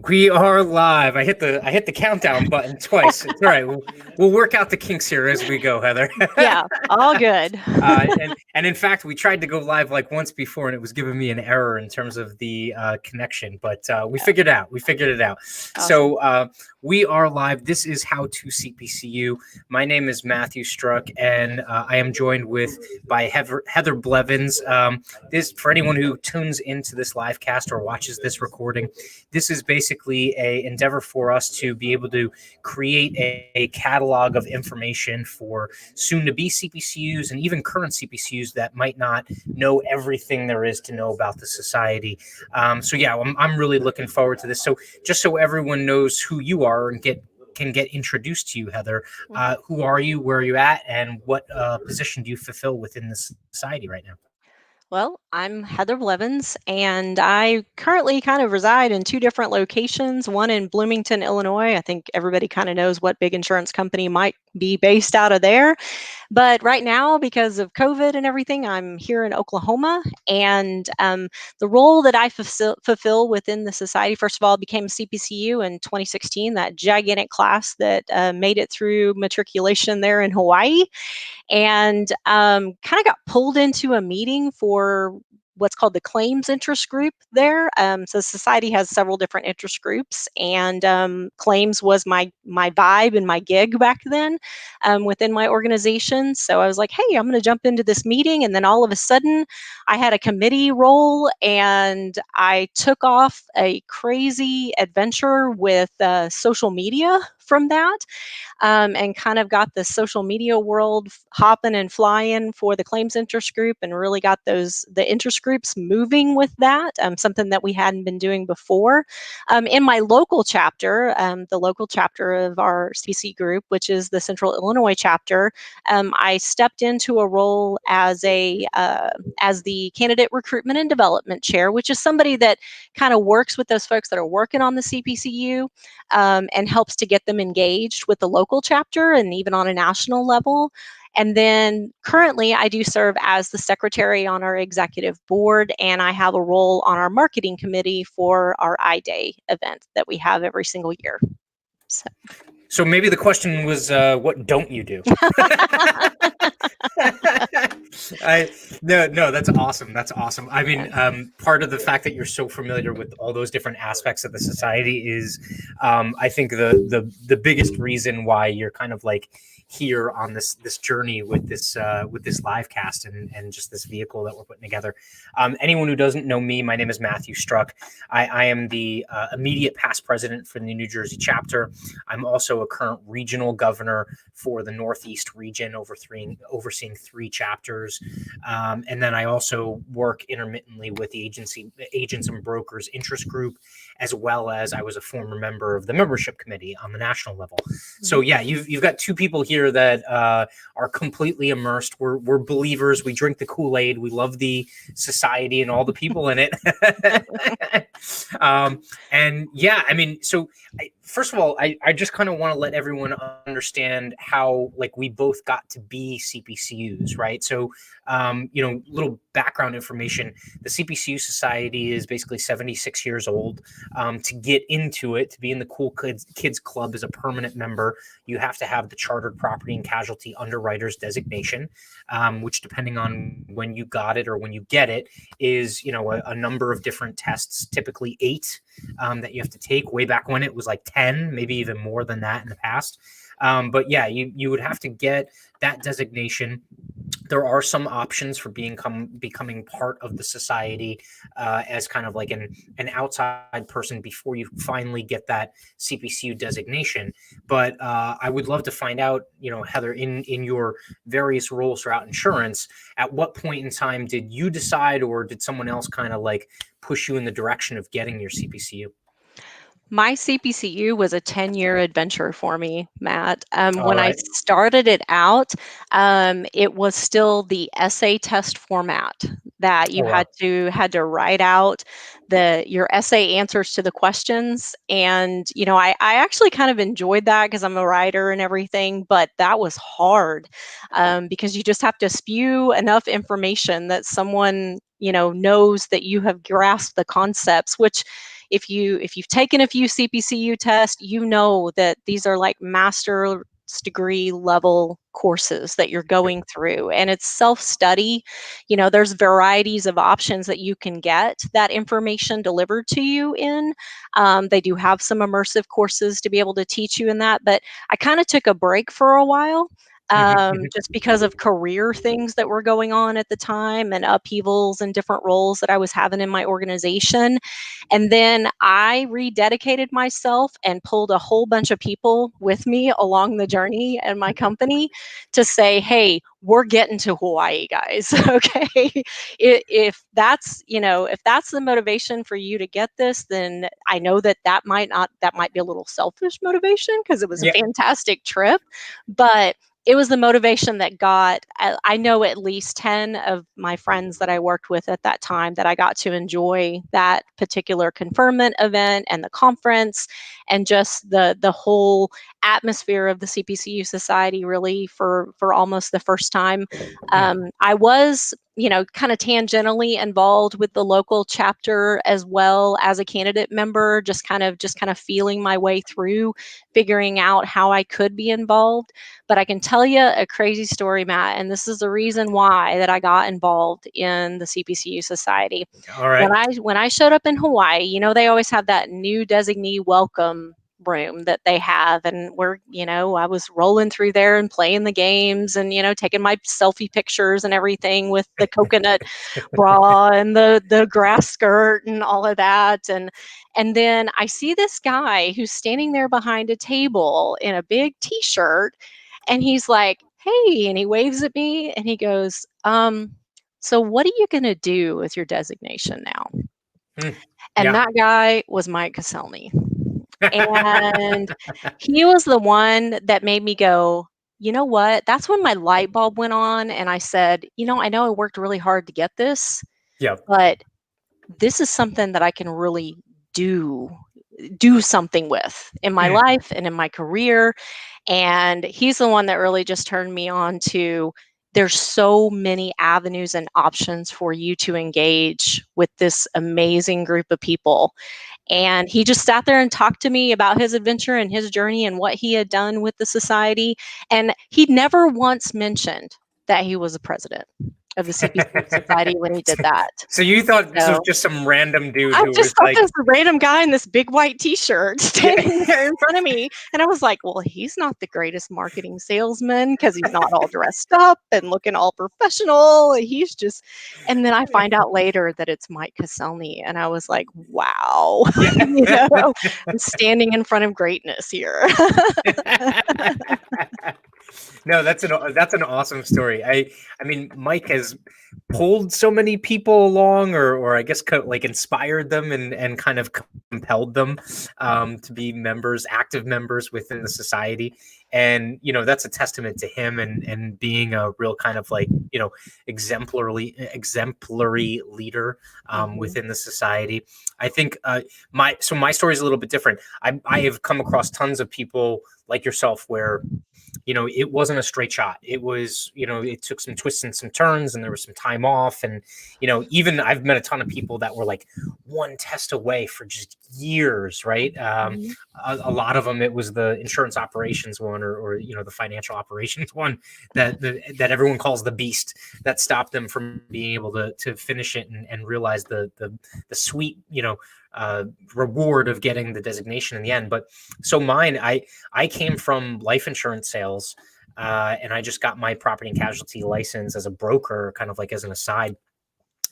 We are live. I hit the countdown button twice. It's all right. We'll work out the kinks here as we go, Heather. Yeah, all good. And in fact, we tried to go live like once before, and it was giving me an error in terms of the connection. But we figured it out. We figured it out. Awesome. So we are live. This is How to CPCU. My name is Matthew Struck, and I am joined by Heather Blevins. This, for anyone who tunes into this live cast or watches this recording, this is basically a endeavor for us to be able to create a catalog of information for soon-to-be CPCUs and even current CPCUs that might not know everything there is to know about the society. So yeah, I'm really looking forward to this. So just so everyone knows who you are and can get introduced to you, Heather, who are you, where are you at, and what position do you fulfill within the society right now? Well, I'm Heather Blevins, and I currently kind of reside in two different locations, one in Bloomington, Illinois. I think everybody kind of knows what big insurance company might be based out of there. But right now, because of COVID and everything, I'm here in Oklahoma. And the role that I fulfill within the society, first of all, became CPCU in 2016, that gigantic class that made it through matriculation there in Hawaii. And kind of got pulled into a meeting for what's called the claims interest group there. So society has several different interest groups, and claims was my vibe and my gig back then within my organization. So I was like, hey, I'm going to jump into this meeting. And then all of a sudden I had a committee role, and I took off a crazy adventure with social media from that. And kind of got the social media world hopping and flying for the claims interest group, and really got the interest groups moving with that, something that we hadn't been doing before. In my local chapter, the local chapter of our CPC group, which is the Central Illinois chapter, I stepped into a role as the candidate recruitment and development chair, which is somebody that kind of works with those folks that are working on the CPCU, and helps to get them engaged with the local chapter and even on a national level. And then currently I do serve as the secretary on our executive board, and I have a role on our marketing committee for our iDay event that we have every single year. So maybe the question was, what don't you do? No, that's awesome. That's awesome. I mean, part of the fact that you're so familiar with all those different aspects of the society is, I think the biggest reason why you're kind of like here on this journey with this live cast and just this vehicle that we're putting together. Anyone who doesn't know me, my name is Matthew Struck. I am the immediate past president for the New Jersey chapter. I'm also a current regional governor for the Northeast region, overseeing 3 chapters. And then I also work intermittently with the Agents and Brokers Interest Group, as well as I was a former member of the membership committee on the national level. So yeah, you've got 2 people here that are completely immersed. We're believers. We drink the Kool-Aid. We love the society and all the people in it. And yeah, I mean, so first of all, I just kind of want to let everyone understand how like we both got to be CPCUs, right? So, little background information. The CPCU Society is basically 76 years old. To get into it, to be in the Cool Kids Club as a permanent member, you have to have the Chartered Property and Casualty Underwriters designation, which, depending on when you got it or when you get it, is a number of different tests, typically 8 that you have to take. Way back when it was like 10, maybe even more than that in the past. But yeah, you would have to get that designation. There are some options for becoming part of the society as kind of like an outside person before you finally get that CPCU designation. But I would love to find out, Heather, in your various roles throughout insurance, at what point in time did you decide, or did someone else kind of like push you in the direction of getting your CPCU? My CPCU was a 10-year adventure for me, Matt. When I right. started it out, it was still the essay test format that you wow. had to write out your essay answers to the questions. And I actually kind of enjoyed that because I'm a writer and everything, but that was hard because you just have to spew enough information that someone knows that you have grasped the concepts, which if you've taken a few CPCU tests, you know that these are like master's degree level courses that you're going through, and it's self-study. There's varieties of options that you can get that information delivered to you in. They do have some immersive courses to be able to teach you in that, but I kind of took a break for a while, Mhm. just because of career things that were going on at the time and upheavals and different roles that I was having in my organization. And then I rededicated myself and pulled a whole bunch of people with me along the journey and my company to say, hey, we're getting to Hawaii, guys. Okay. If that's the motivation for you to get this, then I know that might be a little selfish motivation because it was a Yeah. fantastic trip, but it was the motivation that I know at least 10 of my friends that I worked with at that time that I got to enjoy that particular conferment event and the conference and just the whole atmosphere of the CPCU Society really for almost the first time. I was, kind of tangentially involved with the local chapter as well as a candidate member, just kind of feeling my way through, figuring out how I could be involved. But I can tell you a crazy story, Matt, and this is the reason why that I got involved in the CPCU Society. All When right. I showed up in Hawaii, they always have that new designee welcome room that they have, and I was rolling through there and playing the games and taking my selfie pictures and everything with the coconut bra and the grass skirt and all of that, and then I see this guy who's standing there behind a table in a big t-shirt, and he's like, hey, and he waves at me and he goes, so what are you going to do with your designation now? Hmm. And Yeah. that guy was Mike Caselny. And he was the one that made me go, you know what? That's when my light bulb went on. And I said, I know I worked really hard to get this, Yeah. but this is something that I can really do something with in my Mm. life and in my career. And he's the one that really just turned me on to there's so many avenues and options for you to engage with this amazing group of people. And he just sat there and talked to me about his adventure and his journey and what he had done with the society. And he never once mentioned that he was the president of the CPC Society when he did that. So you thought this was So just some random dude I who was just thought like, this random guy in this big white t-shirt yeah. standing there in front of me. And I was like, well, he's not the greatest marketing salesman because he's not all dressed up and looking all professional. He's just, and then I find out later that it's Mike Caselny. And I was like, wow, Yeah. I'm standing in front of greatness here. No, that's an awesome story. I mean, Mike has pulled so many people along, or I guess like inspired them and kind of compelled them to be members, active members within the society. And that's a testament to him and being a real kind of like exemplary leader Mhm. within the society. I think my story is a little bit different. I have come across tons of people like yourself where it wasn't a straight shot. It was, it took some twists and some turns, and there was some time off. And, even I've met a ton of people that were like one test away for just years, right? Mhm. A lot of them, it was the insurance operations one or the financial operations one that everyone calls the beast that stopped them from being able to finish it and realize the sweet, reward of getting the designation in the end. But so mine, I came from life insurance sales, and I just got my property and casualty license as a broker, kind of like as an aside.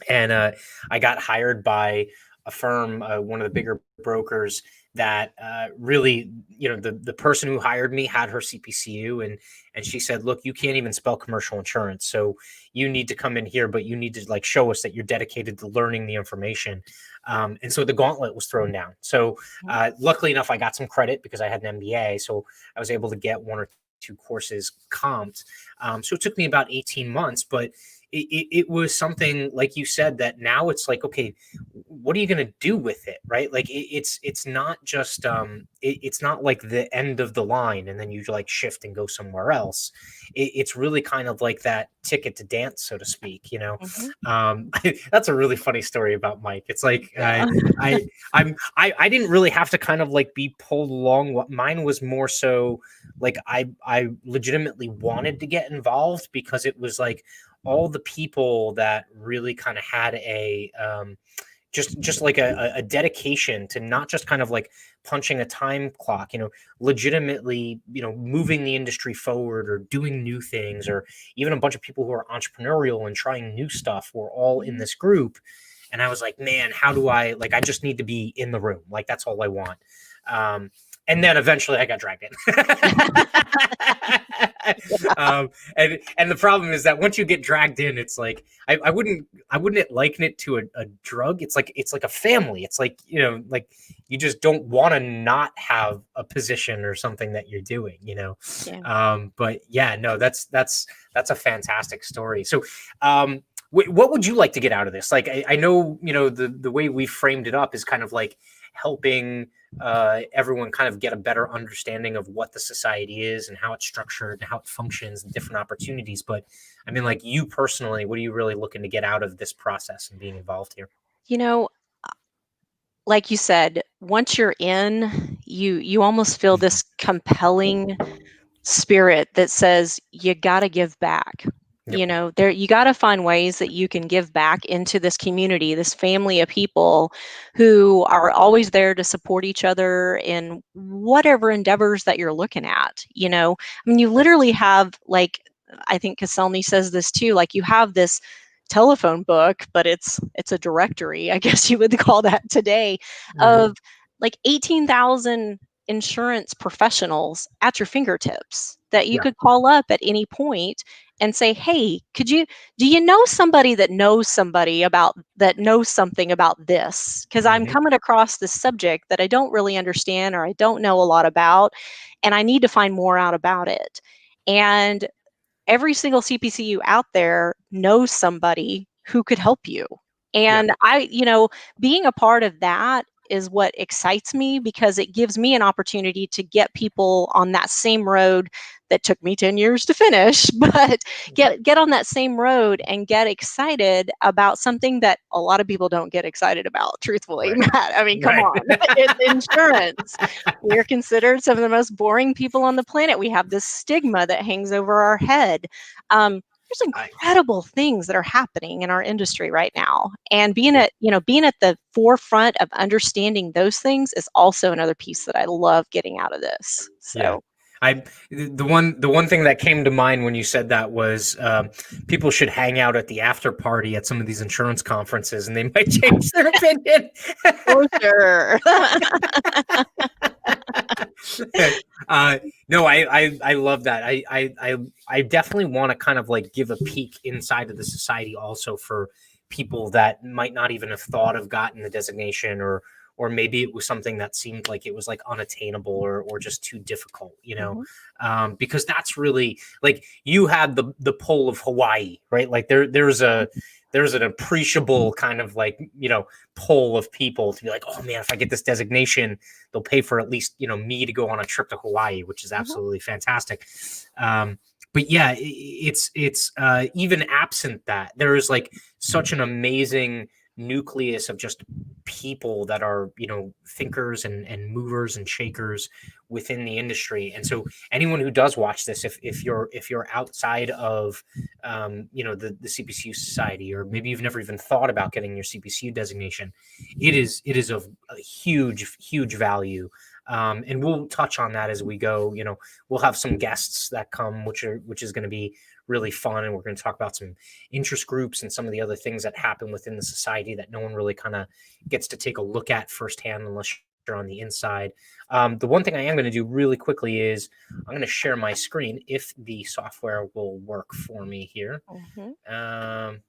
And I got hired by a firm, one of the bigger brokers that really, the person who hired me had her CPCU, and she said, "Look, you can't even spell commercial insurance, so you need to come in here, but you need to like show us that you're dedicated to learning the information." And so the gauntlet was thrown down. So luckily enough, I got some credit because I had an MBA, so I was able to get one or two courses comped. So it took me about 18 months, but it was something, like you said, that now it's like, okay, what are you going to do with it, right? Like it's not just it's not like the end of the line and then you like shift and go somewhere else. It's really kind of like that ticket to dance, so to speak, you know. Mhm. That's a really funny story about Mike. It's like Yeah. I didn't really have to kind of like be pulled along. What mine was more so like I legitimately wanted to get involved because it was like all the people that really kind of had a just like a dedication to not just kind of like punching a time clock, you know, legitimately, you know, moving the industry forward or doing new things, or even a bunch of people who are entrepreneurial and trying new stuff were all in Mhm. this group. And I was like, man, how do I, like, I just need to be in the room. Like, that's all I want. Um, and then eventually I got dragged in. And the problem is that once you get dragged in, it's like I wouldn't liken it to a drug. It's like a family. It's like, you know, like you just don't want to not have a position or something that you're doing, you know. Yeah. But yeah, no, that's a fantastic story. So what would you like to get out of this? Like, I know, you know, the way we framed it up is kind of like helping everyone kind of get a better understanding of what the society is and how it's structured and how it functions and different opportunities. But I mean, like, you personally, what are you really looking to get out of this process and being involved here? You know, like you said, once you're in, you almost feel Mhm. this compelling spirit that says you got to give back. Yep. There you got to find ways that you can give back into this community, this family of people who are always there to support each other in whatever endeavors that you're looking at. I mean, you literally have, like, I think Caselmi says this too, like you have this telephone book, but it's a directory, I guess you would call that today, Mhm. of like 18,000 insurance professionals at your fingertips that you Yeah. could call up at any point and say, "Hey, do you know somebody that knows somebody about that knows something about this? Because I'm Hmm. coming across this subject that I don't really understand or I don't know a lot about, and I need to find more out about it." And every single CPCU out there knows somebody who could help you. Yeah. And being a part of that is what excites me because it gives me an opportunity to get people on that same road that took me 10 years to finish, but get on that same road and get excited about something that a lot of people don't get excited about, truthfully, Right. Matt. I mean, come Right. on. It's insurance. We're considered some of the most boring people on the planet. We have this stigma that hangs over our head. There's I, incredible things that are happening in our industry right now, and yeah. being at the forefront of understanding those things is also another piece that I love getting out of this. Yeah. So I the one thing that came to mind when you said that was people should hang out at the after party at some of these insurance conferences, and they might change their opinion. for sure. uh, no, I love that. I definitely want to kind of like give a peek inside of the society also for people that might not even have thought of gotten the designation, or maybe it was something that seemed like it was like unattainable or just too difficult, you know. Mhm, Because that's really like you had the pull of Hawaii, right? Like there's an appreciable kind of like, you know, pull of people to be like, oh man, if I get this designation, they'll pay for at least, you know, me to go on a trip to Hawaii, which is mhm, absolutely fantastic. But yeah, it's even absent that, there is like such an amazing nucleus of just people that are, you know, thinkers and movers and shakers within the industry. And so anyone who does watch this, if you're outside of you know, the CPCU Society, or maybe you've never even thought about getting your CPCU designation, it is of a huge value. And we'll touch on that as we go. You know, we'll have some guests that come, which is going to be really fun, and we're going to talk about some interest groups and some of the other things that happen within the society that no one really kind of gets to take a look at firsthand unless you're on the inside. The one thing I am going to do really quickly is I'm going to share my screen if the software will work for me here. mhm. Um,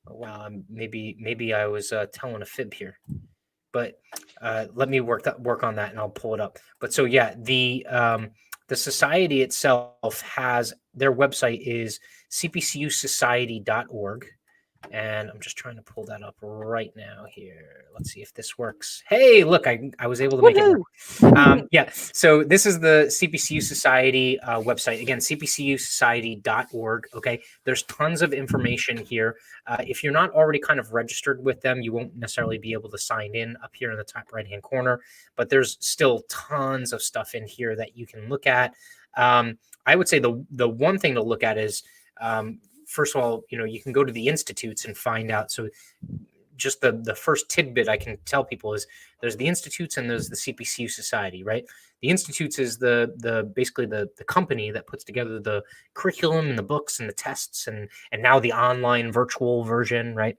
wow, maybe I was telling a fib here, but let me work on that and I'll pull it up. But so yeah, The society itself has their website is cpcusociety.org. And I'm just trying to pull that up right now here. Let's see if this works. Hey, look, I was able to make it work. Woohoo! Yeah, so this is the CPCU Society website. Again, cpcusociety.org. Okay, there's tons of information here. If you're not already kind of registered with them, you won't necessarily be able to sign in up here in the top right-hand corner, but there's still tons of stuff in here that you can look at. I would say the one thing to look at is first of all, you can go to the institutes and find out. So just the first tidbit I can tell people is there's the institutes and there's the CPCU Society, right? The institutes is the basically the company that puts together the curriculum and the books and the tests and now the online virtual version, right?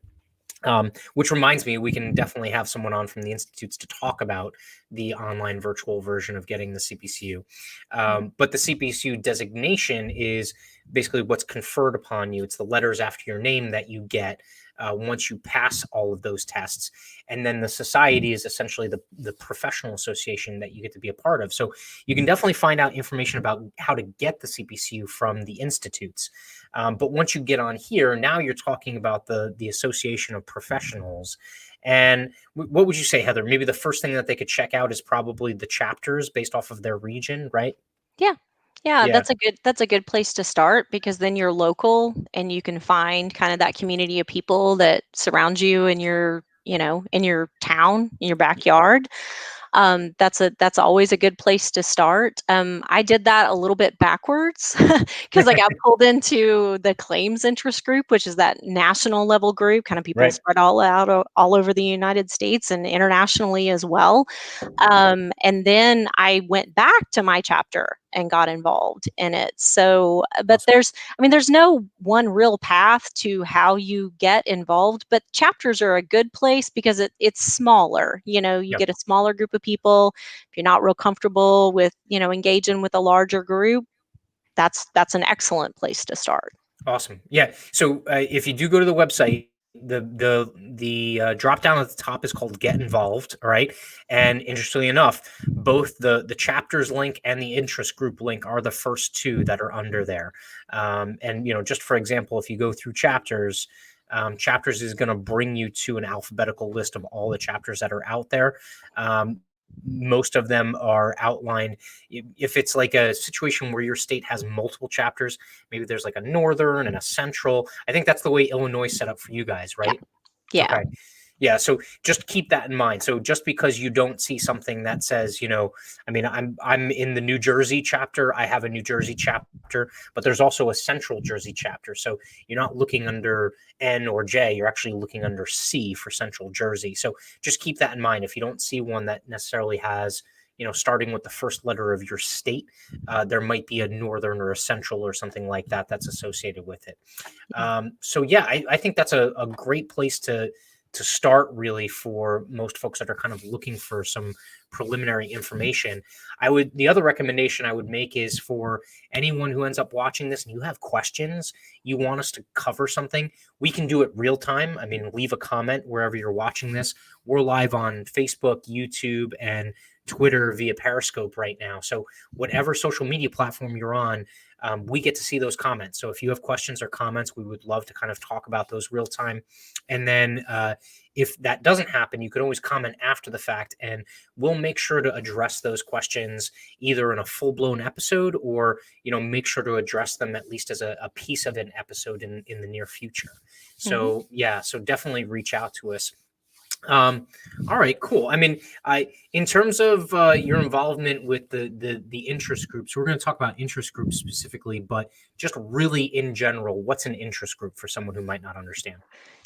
Which reminds me, we can definitely have someone on from the institutes to talk about the online virtual version of getting the CPCU. But the CPCU designation is basically what's conferred upon you. It's the letters after your name that you get once you pass all of those tests. And then the society is essentially the professional association that you get to be a part of. So you can definitely find out information about how to get the CPCU from the institutes. But once you get on here, now you're talking about the Association of Professionals. And what would you say, Heather? Maybe the first thing that they could check out is probably the chapters based off of their region, right? Yeah. Yeah, Yeah, that's a good place to start because then you're local and you can find kind of that community of people that surround you in your, in your town, in your backyard. That's always a good place to start. I did that a little bit backwards because I got pulled into the claims interest group, which is that national level group, kind of people right. spread all over the United States and internationally as well. And then I went back to my chapter and got involved in it. So, but Awesome. there's no one real path to how you get involved, but chapters are a good place because it's smaller. You Yeah. get a smaller group of people. If you're not real comfortable with, engaging with a larger group, that's an excellent place to start. Awesome. Yeah. So if you do go to the website, the drop down at the top is called Get Involved. All right. And interestingly enough, both the chapters link and the interest group link are the first two that are under there. And just for example, if you go through chapters. Chapters is going to bring you to an alphabetical list of all the chapters that are out there. Most of them are outlined. If it's like a situation where your state has multiple chapters, maybe there's like a northern and a central. I think that's the way Illinois is set up for you guys, Yeah. right? Yeah. Okay. Yeah, so just keep that in mind. So just because you don't see something that says, I mean, I'm in the New Jersey chapter, I have a New Jersey chapter, but there's also a Central Jersey chapter. So you're not looking under N or J, you're actually looking under C for Central Jersey. So just keep that in mind. If you don't see one that necessarily has, starting with the first letter of your state, there might be a northern or a central or something like that that's associated with it. So yeah, I think that's a great place to start really for most folks that are kind of looking for some preliminary information. The other recommendation I would make is for anyone who ends up watching this and you have questions, you want us to cover something, we can do it real time. I mean, leave a comment wherever you're watching this. We're live on Facebook, YouTube, and Twitter via Periscope right now. So whatever social media platform you're on, we get to see those comments. So if you have questions or comments, we would love to kind of talk about those real time. And then if that doesn't happen, you can always comment after the fact, and we'll make sure to address those questions either in a full-blown episode or, make sure to address them at least as a piece of an episode in the near future. So yeah, so definitely reach out to us. All right, cool. I mean, in terms of your involvement with the interest groups, we're going to talk about interest groups specifically, but just really in general, what's an interest group for someone who might not understand?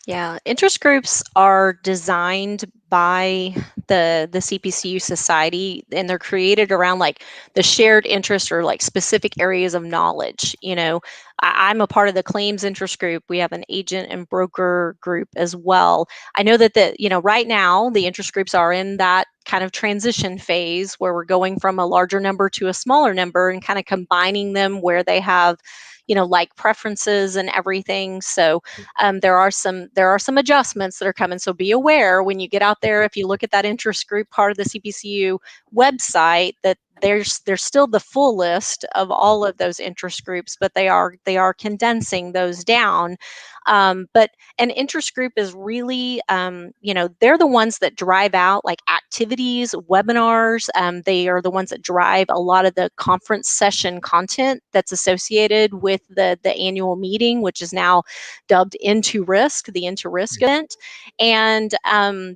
Yeah, interest groups are designed by the CPCU Society, and they're created around like the shared interest or like specific areas of knowledge. I'm a part of the claims interest group. We have an agent and broker group as well. I know that right now the interest groups are in that kind of transition phase where we're going from a larger number to a smaller number and kind of combining them where they have like preferences and everything. So there are some adjustments that are coming. So be aware when you get out there, if you look at that interest group part of the CPCU website, that there's still the full list of all of those interest groups, but they are condensing those down. But an interest group is really, they're the ones that drive out like activities, webinars. They are the ones that drive a lot of the conference session content that's associated with the annual meeting, which is now dubbed Into Risk, the Into Risk event. And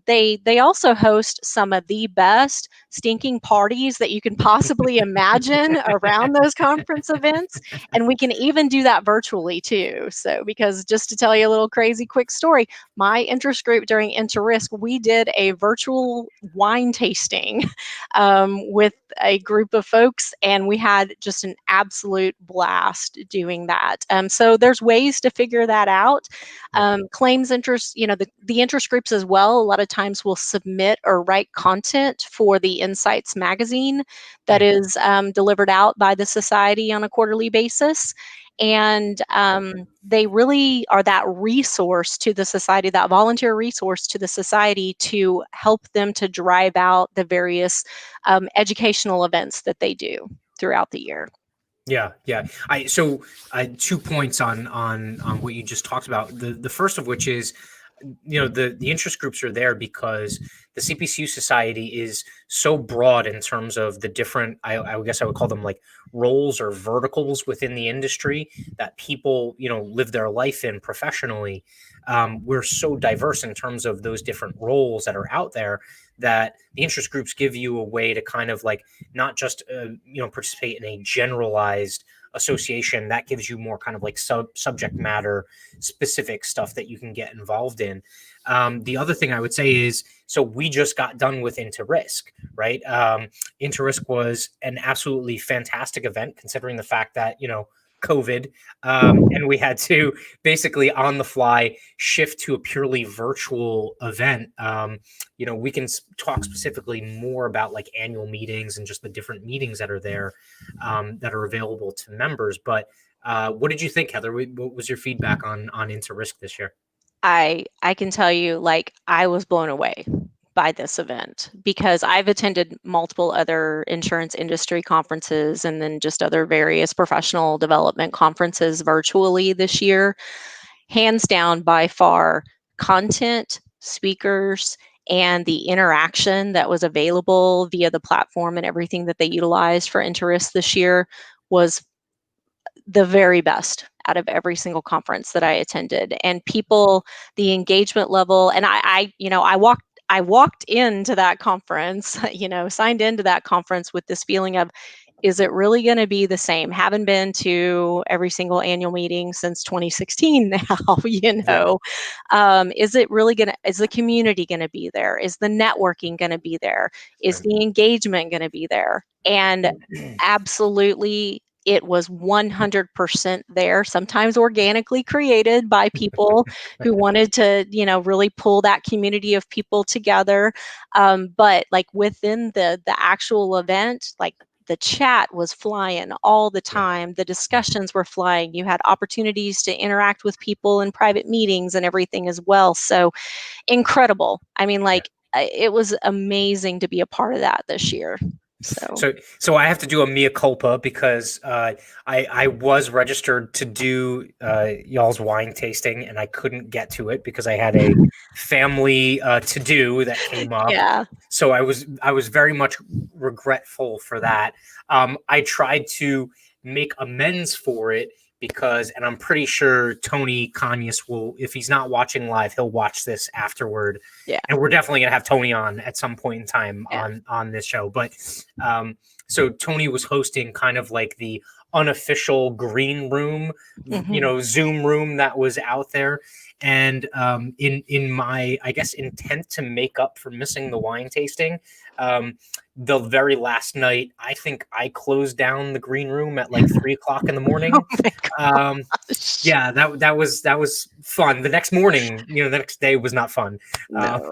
they also host some of the best stinking parties that you can possibly imagine around those conference events. And we can even do that virtually too. So, because just to tell you a little crazy quick story, my interest group during InterRisk, we did a virtual wine tasting with a group of folks, and we had just an absolute blast doing that. So there's ways to figure that out. Claims interest, the interest groups as well, a lot of times will submit or write content for the Insights magazine that is delivered out by the Society on a quarterly basis. And they really are that resource to the Society, that volunteer resource to the Society to help them to drive out the various educational events that they do throughout the year. Yeah. So 2 points on what you just talked about. The first of which is, the interest groups are there because the CPCU Society is so broad in terms of the different, I guess I would call them like roles or verticals within the industry that people, live their life in professionally. We're so diverse in terms of those different roles that are out there that the interest groups give you a way to kind of like not just, participate in a generalized association that gives you more kind of like subject matter specific stuff that you can get involved in. The other thing I would say is, so we just got done with Into Risk, right? Into Risk was an absolutely fantastic event considering the fact that, COVID, and we had to basically on the fly shift to a purely virtual event. We can talk specifically more about like annual meetings and just the different meetings that are there, that are available to members. But what did you think, Heather? What was your feedback on Into Risk this year? I can tell you, like, I was blown away by this event because I've attended multiple other insurance industry conferences and then just other various professional development conferences virtually this year. Hands down, by far, content, speakers, and the interaction that was available via the platform and everything that they utilized for Interest this year was the very best out of every single conference that I attended. And people, the engagement level, and I walked into that conference, signed into that conference with this feeling of, is it really going to be the same? Haven't been to every single annual meeting since 2016 now, Is it really going to, is the community going to be there? Is the networking going to be there? Is the engagement going to be there? And absolutely, it was 100% there, sometimes organically created by people who wanted to, really pull that community of people together. But like within the actual event, like the chat was flying all the time. The discussions were flying. You had opportunities to interact with people in private meetings and everything as well. So incredible. I mean, it was amazing to be a part of that this year. So I have to do a mea culpa because I was registered to do y'all's wine tasting and I couldn't get to it because I had a family to do that came up. Yeah. So I was very much regretful for that. I tried to make amends for it because, and I'm pretty sure Tony Conyas will, if he's not watching live, he'll watch this afterward. Yeah. And we're definitely gonna have Tony on at some point in time on this show. But so Tony was hosting kind of like the unofficial green room, Zoom room that was out there. And in my, I guess, intent to make up for missing the wine tasting, the very last night, I think I closed down the green room at like 3:00 in the morning. Yeah, that was fun. The next morning, the next day was not fun. No.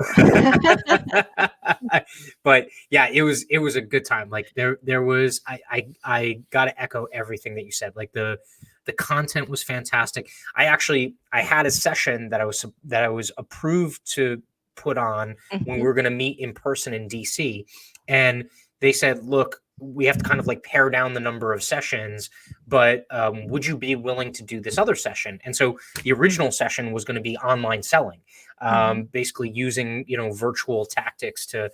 But yeah, it was a good time. Like there was, I got to echo everything that you said. Like the content was fantastic. I had a session that I was approved to put on when we were going to meet in person in DC. And they said, look, we have to kind of like pare down the number of sessions, but would you be willing to do this other session? And so the original session was going to be online selling, Mhm. basically using, virtual tactics to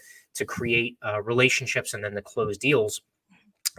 create relationships and then to close deals.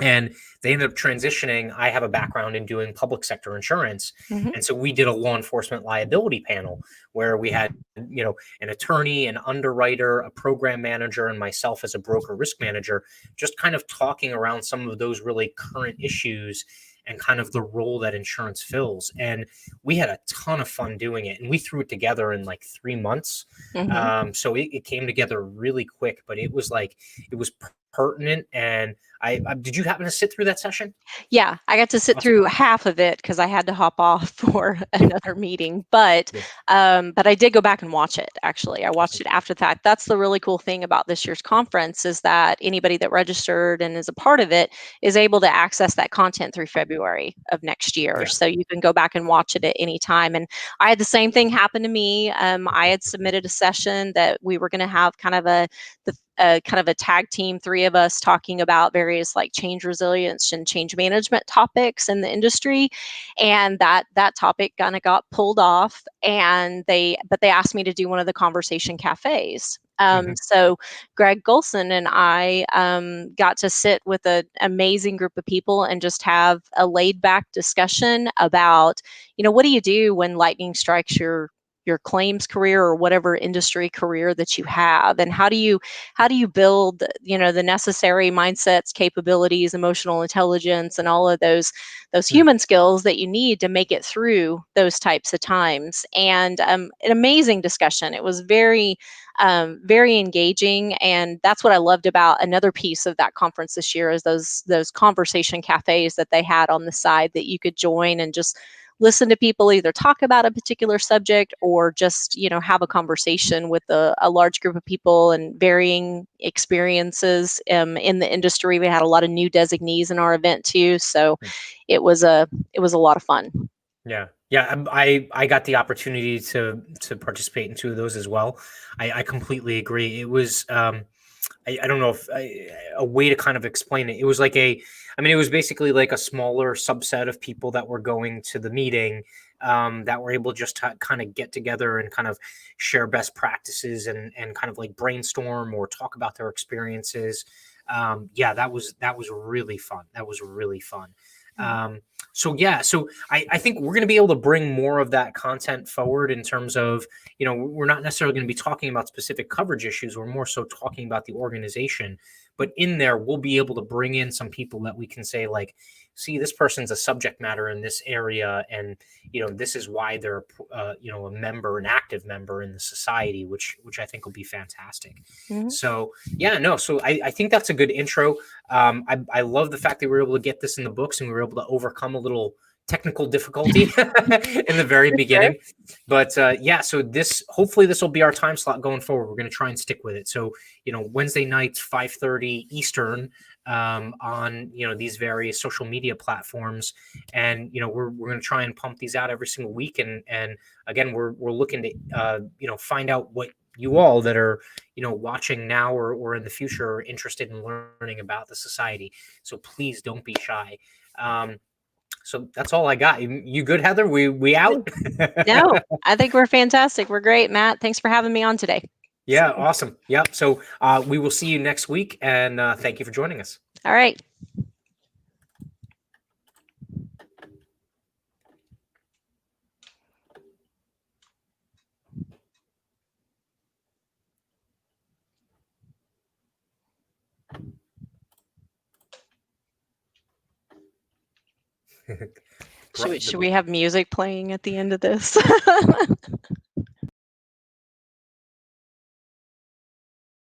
And they ended up transitioning. I have a background in doing public sector insurance. Mhm. And so we did a law enforcement liability panel where we had, an attorney, an underwriter, a program manager, and myself as a broker risk manager, just kind of talking around some of those really current issues and kind of the role that insurance fills. And we had a ton of fun doing it. And we threw it together in like 3 months. Mhm. So it came together really quick, but it was like, it was pertinent. And I did you happen to sit through that session? Yeah, I got to sit Awesome. through half of it because I had to hop off for another meeting, Yeah. but I did go back and watch it. Actually, I watched Awesome. it after the fact. That's the really cool thing about this year's conference is that anybody that registered and is a part of it is able to access that content through February of next year. Yeah. So you can go back and watch it at any time. And I had the same thing happen to me. I had submitted a session that we were going to have kind of a tag team, three of us talking about various like change resilience and change management topics in the industry. And that topic kind of got pulled off. And they asked me to do one of the conversation cafes. Mhm. So Greg Golson and I got to sit with an amazing group of people and just have a laid back discussion about, what do you do when lightning strikes your claims career or whatever industry career that you have, and how do you build the necessary mindsets, capabilities, emotional intelligence, and all of those Mm. human skills that you need to make it through those types of times. And an amazing discussion. It was very engaging, and that's what I loved about another piece of that conference this year is those conversation cafes that they had on the side that you could join and just listen to people either talk about a particular subject or just have a conversation with a large group of people and varying experiences in the industry. We had a lot of new designees in our event too, so Mm. it was a lot of fun. Yeah. Yeah. I got the opportunity to participate in two of those as well. I completely agree. It was I don't know if a way to kind of explain it. It was like it was basically like a smaller subset of people that were going to the meeting, that were able just to kind of get together and kind of share best practices and kind of like brainstorm or talk about their experiences. Yeah, that was really fun. That was really fun. Mhm. So yeah, so I think we're going to be able to bring more of that content forward in terms of, we're not necessarily going to be talking about specific coverage issues. We're more so talking about the organization. But in there, we'll be able to bring in some people that we can say, like, see, this person's a subject matter in this area. And, this is why they're, a member, an active member in the society, which I think will be fantastic. Mhm. So, yeah, no. So I think that's a good intro. I love the fact that we were able to get this in the books and we were able to overcome a little technical difficulty in the very For sure. beginning. But yeah, so hopefully this will be our time slot going forward. We're going to try and stick with it. So, Wednesday nights, 5:30 Eastern, on, these various social media platforms. And, we're going to try and pump these out every single week. And again, we're looking to, find out what you all that are, watching now or in the future are interested in learning about the society. So please don't be shy. So that's all I got. You good, Heather? We Yeah. out? No, I think we're fantastic. We're great, Matt. Thanks for having me on today. Yeah, awesome. Yep. So we will see you next week, and thank you for joining us. All right. Should we have music playing at the end of this?